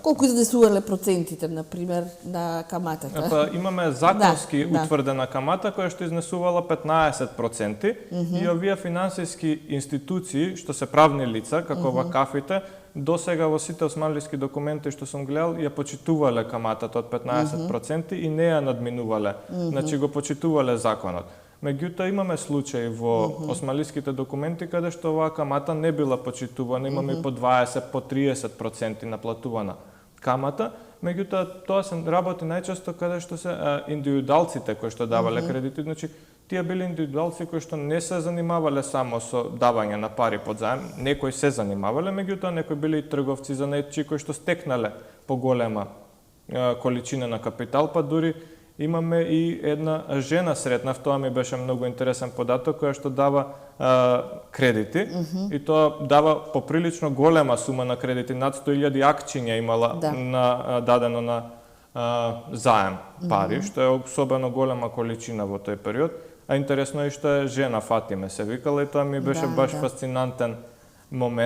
Колку изнесувале процентите, например, на каматата? Па, имаме законски утврдена камата која што изнесувала 15% и овие финансиски институции, што се правни лица, како вакафите, досега во сите османлиски документи што сум гледал, ја почитувале каматата од 15% и не ја надминувале. Значи го почитувале законот. Меѓутоа имаме случаи во османлиските документи каде што оваа камата не била почитувана, имаме и по 20, по 30% наплатувана камата, меѓутоа тоа се работи најчесто каде што се индивидуалците кои што давале кредити, значи тие биле индивидуалци кои што не се занимавале само со давање на пари под заем, некои се занимавале, меѓутоа некои биле и трговци занетчи кои што стекнале поголема количина на капитал, па дури имаме и една жена сретнав, тоа ми беше многу интересен податок, која што дава кредити и тоа дава поприлично голема сума на кредити, над 100.000 акчиња имала дадено на заем пари, што е особено голема количина во тој период. А интересно е што е жена, Фатиме се викала, и тоа ми беше баш фасцинантен момент.